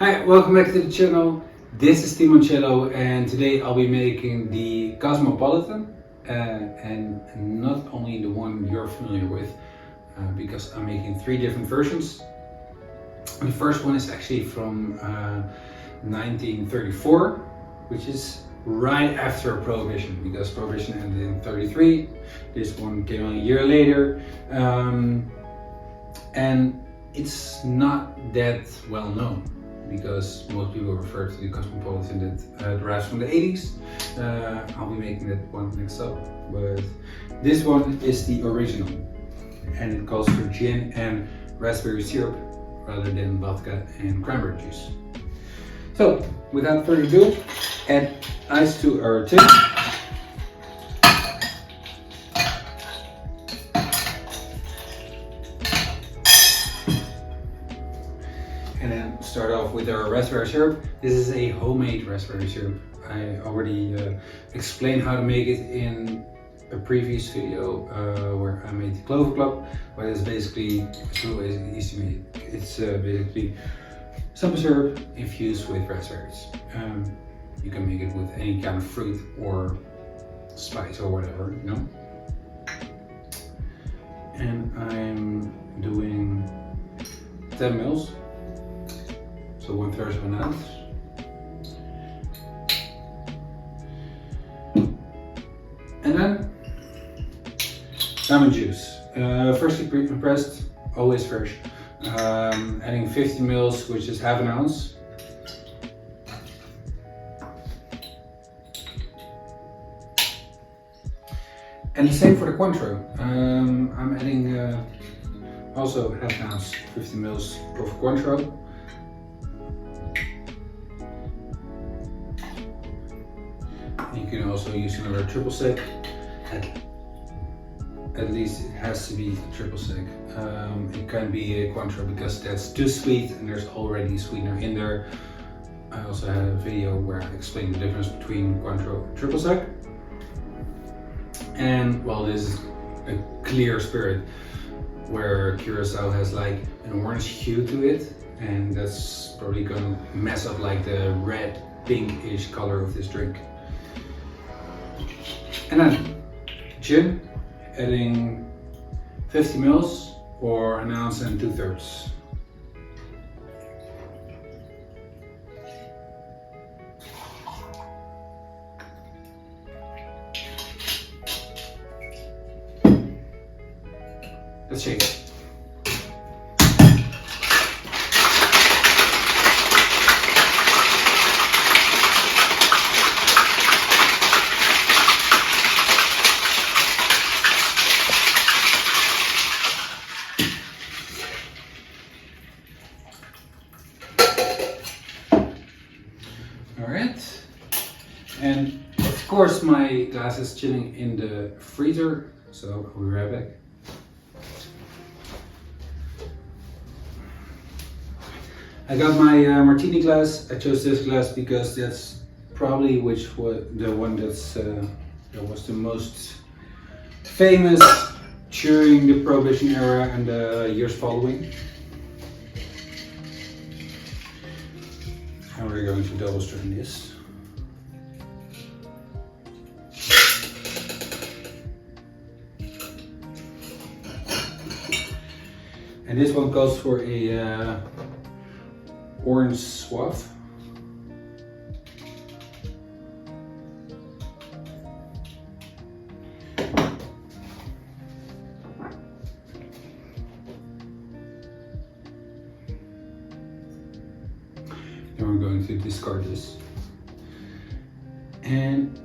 Hi, welcome back to the channel. This is Timoncello and today I'll be making the Cosmopolitan and not only the one you're familiar with because I'm making three different versions. The first one is actually from 1934, which is right after Prohibition, because Prohibition ended in 33. This one came a year later, and it's not that well known because most people refer to the Cosmopolitan that derives from the 80s. I'll be making that one next up, but this one is the original, and it calls for gin and raspberry syrup rather than vodka and cranberry juice. So, without further ado, add ice to our tin. And then start off with our raspberry syrup. This is a homemade raspberry syrup. I already explained how to make it in a previous video where I made the Clover Club, but it's basically so easy to make. It's basically simple syrup infused with raspberries. You can make it with any kind of fruit or spice or whatever, you know. And I'm doing 10 mils. So 1/3 of an ounce. And then lemon juice. Freshly pressed, always fresh. Adding 50 mils, which is half an ounce. And the same for the Cointreau. I'm adding also half an ounce, 50 mils of Cointreau. You can also use another triple sec. At least it has to be triple sec. It can be a Cointreau because that's too sweet and there's already a sweetener in there. I also had a video where I explained the difference between Cointreau and triple sec. And well, this is a clear spirit where Curacao has like an orange hue to it, and that's probably gonna mess up like the red pinkish color of this drink. And then gin, adding 50 mils or an ounce and 2/3. Let's shake it. Alright, and of course my glass is chilling in the freezer, so I'll be right back. I got my martini glass. I chose this glass because that's probably the one that was the most famous during the Prohibition era and the years following. And we're going to double strain this. And this one calls for a orange swath. Then we're going to discard this. And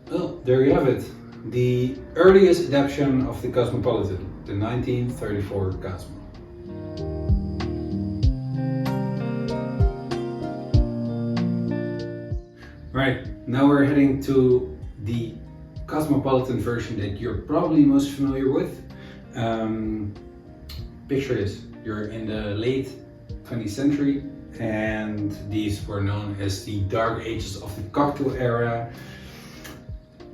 well, there you have it. The earliest adaptation of the Cosmopolitan, the 1934 Cosmo. Right, now we're heading to the Cosmopolitan version that you're probably most familiar with. Picture this, you're in the late 20th century and these were known as the dark ages of the cocktail era.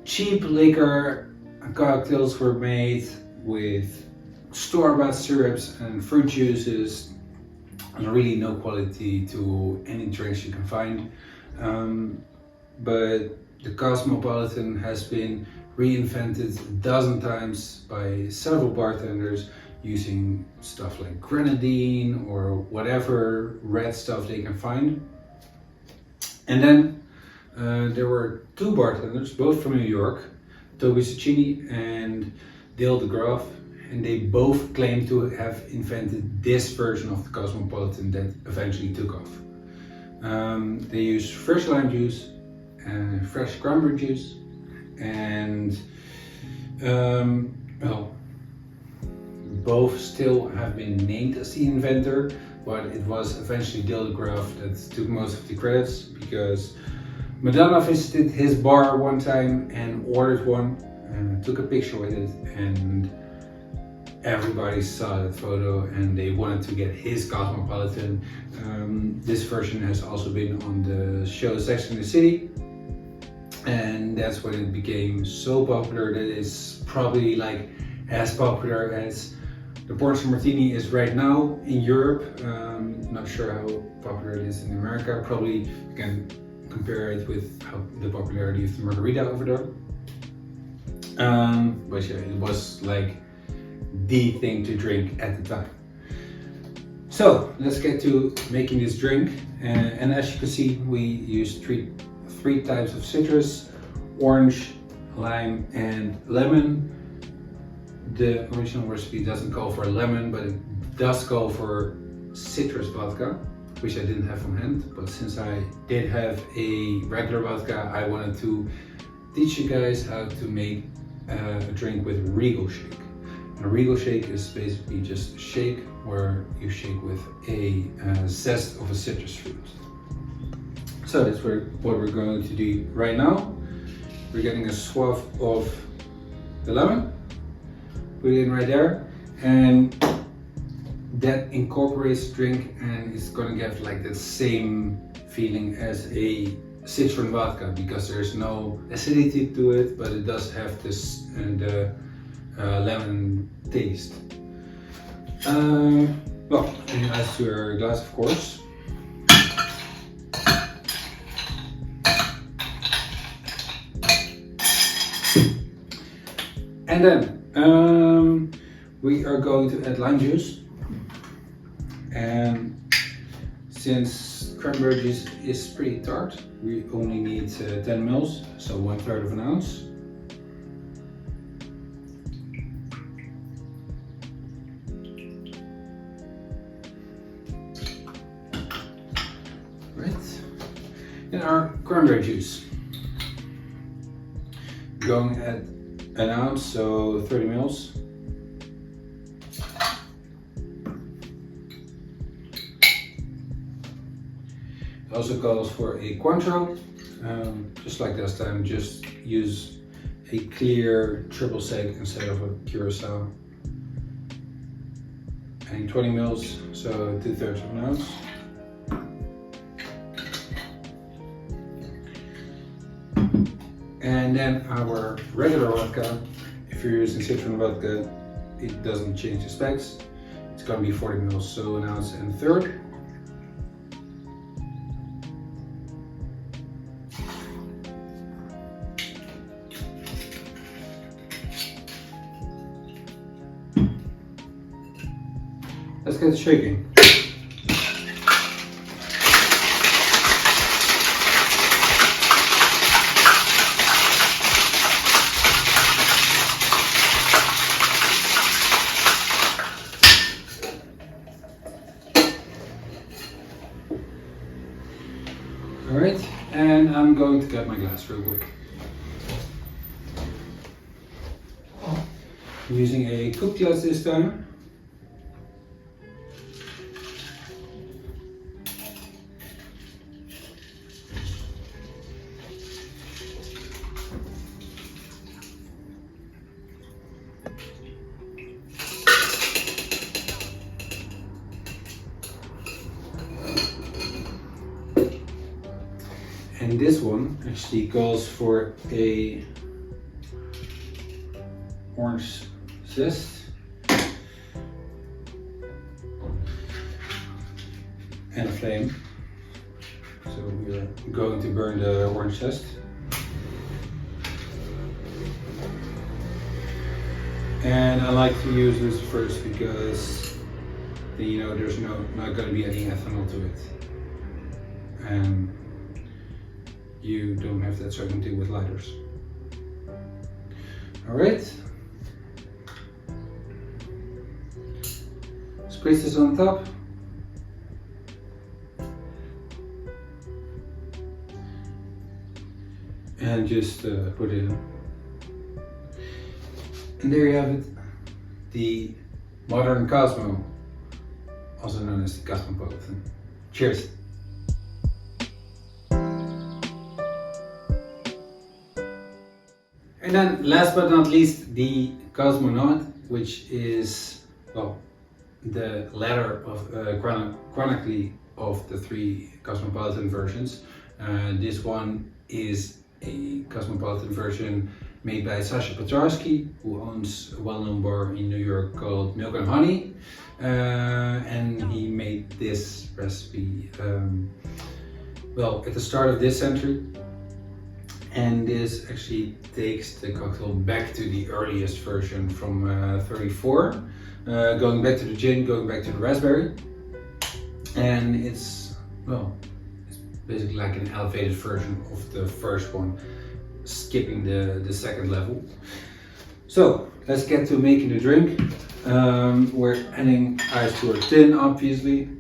Cheap liquor cocktails were made with store-bought syrups and fruit juices, and really no quality to any drinks you can find. But the Cosmopolitan has been reinvented a dozen times by several bartenders using stuff like grenadine or whatever red stuff they can find. And then there were two bartenders, both from New York, Toby Cecchini and Dale DeGraff, and they both claim to have invented this version of the Cosmopolitan that eventually took off. They use fresh lime juice, fresh cranberry juice, and well, both still have been named as the inventor, but it was eventually Dale DeGraff that took most of the credits, because Madonna visited his bar one time and ordered one and took a picture with it, and everybody saw that photo and they wanted to get his Cosmopolitan. This version has also been on the show Sex and the City, and that's when it became so popular that it's probably like as popular as the Pornstar Martini is right now in Europe. Not sure how popular it is in America. Probably you can compare it with the popularity of the margarita over there. But yeah, it was like the thing to drink at the time. So let's get to making this drink. And as you can see, we used three types of citrus: orange, lime, and lemon. The original recipe doesn't call for lemon, but it does call for citrus vodka, which I didn't have on hand. But since I did have a regular vodka, I wanted to teach you guys how to make a drink with Regal shake. And a Regal shake is basically just a shake where you shake with a zest of a citrus fruit. So that's what we're going to do right now. We're getting a swath of the lemon, put it in right there, and that incorporates the drink, and it's gonna get like the same feeling as a citron vodka, because there's no acidity to it, but it does have this lemon taste. Well, and as to your glass, of course. And then we are going to add lime juice, and since cranberry juice is pretty tart, we only need 10 mils, so 1/3 of an ounce. Right, and our cranberry juice, going at an ounce, so 30 mils. It also calls for a Cointreau, just like last time, just use a clear triple sec instead of a curacao. And 20 mils, so 2/3 of an ounce. And then our regular vodka, if you're using citron vodka, it doesn't change the specs. It's gonna be 40 mils, so 1 ounce and 1/3. Let's get shaking. Alright, and I'm going to get my glass real quick. I'm using a cooked glass this time. And this one actually calls for a orange zest. and a flame. So we're going to burn the orange zest. And I like to use this first because there's not going to be any ethanol to it. And you don't have that certainty with lighters. Alright. Squeeze this on top. And just put it in. And there you have it. The modern Cosmo, also known as the Cosmopolitan. Cheers! And then last but not least, the COSMONAUT, which is, well, the latter of chronically of the three Cosmopolitan versions. This one is a Cosmopolitan version made by Sasha Petrowski, who owns a well-known bar in New York called Milk and Honey. And he made this recipe, well, at the start of this century. And this actually takes the cocktail back to the earliest version from 34, going back to the gin, going back to the raspberry. And it's, well, it's basically like an elevated version of the first one, skipping the second level. So let's get to making the drink. We're adding ice to our tin, obviously.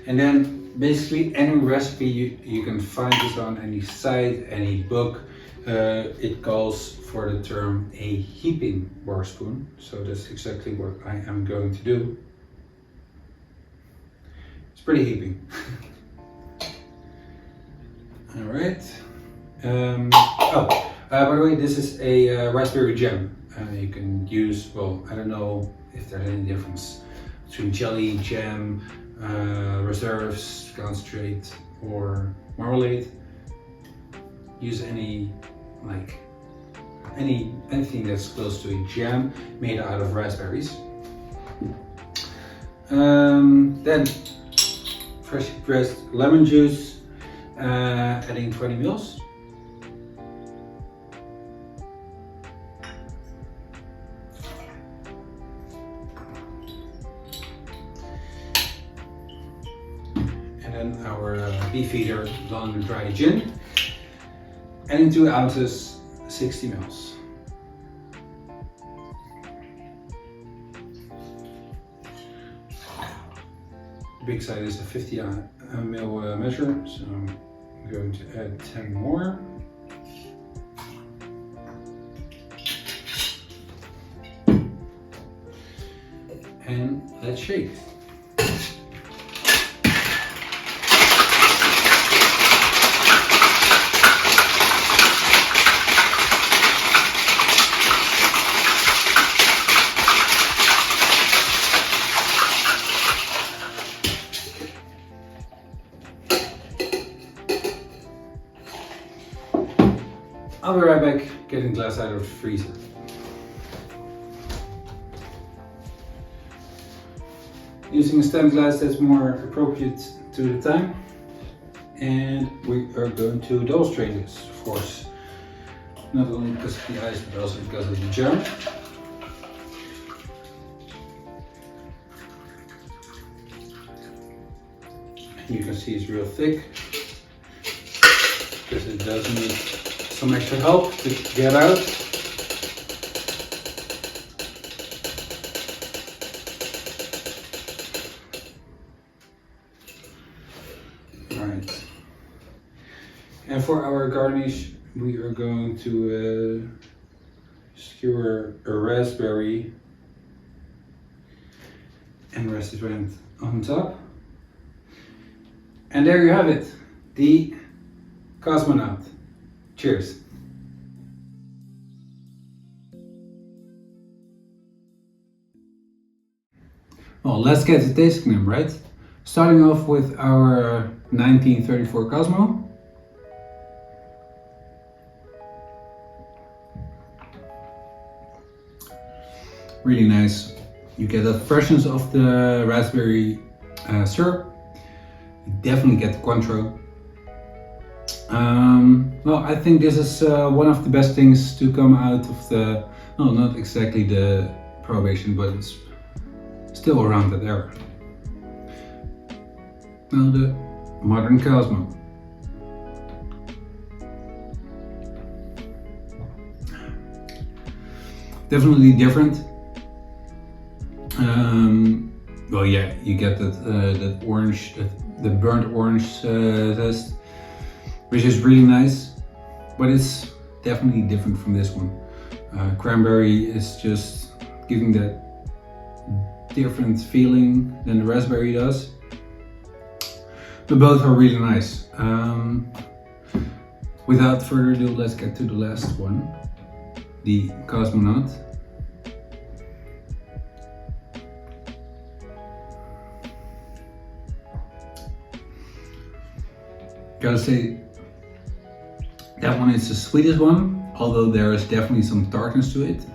And then basically any recipe you can find this on any site, any book, it calls for the term a heaping bar spoon. So that's exactly what I am going to do. It's pretty heaping. Alright. By the way, this is a raspberry jam. You can use, well, I don't know if there's any difference between jelly, jam, reserves, concentrate, or marmalade. Use anything that's close to a jam made out of raspberries. Then freshly pressed lemon juice, adding 20 ml. And then our Beefeater long dry gin, adding 2 ounces, 60 ml. The big side is a 50 ml measure, so I'm going to add 10 more. And let's shake. I'll be right back, getting glass out of the freezer. Using a stained glass that's more appropriate to the time. And we are going to double strain this, of course. Not only because of the ice, but also because of the jam. And you can see it's real thick, because it does need some extra help to get out. Alright. And for our garnish, we are going to skewer a raspberry and rest it on top. And there you have it, the COSMONAUT. Cheers. Well, let's get to tasting them, right? Starting off with our 1934 Cosmo. really nice. You get the freshness of the raspberry syrup. You definitely get the Cointreau. Well, I think this is one of the best things to come out of the, no, not exactly the prohibition, but it's still around that era. Now the modern Cosmo. Definitely different. Well, yeah, you get that orange, the burnt orange zest, which is really nice, but it's definitely different from this one. Cranberry is just giving that different feeling than the raspberry does. But both are really nice. Without further ado, let's get to the last one, the COSMONAUT. Gotta say, that one is the sweetest one, although there is definitely some tartness to it.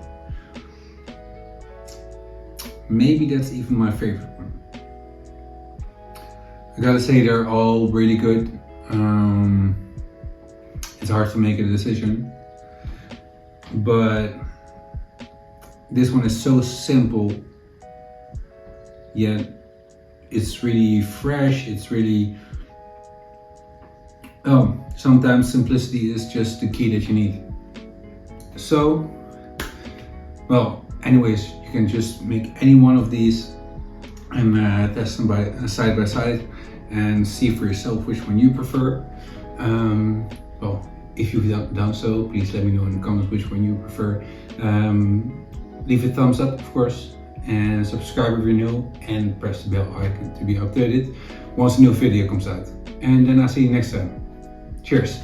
Maybe that's even my favorite one. I gotta say, they're all really good. It's hard to make a decision, but this one is so simple, yet it's really fresh. It's really, sometimes simplicity is just the key that you need. So, well, anyways, you can just make any one of these and test them side by side and see for yourself which one you prefer. Well, if you've done so, please let me know in the comments which one you prefer. Leave a thumbs up, of course, and subscribe if you're new, and press the bell icon to be updated once a new video comes out. And then I'll see you next time. Cheers!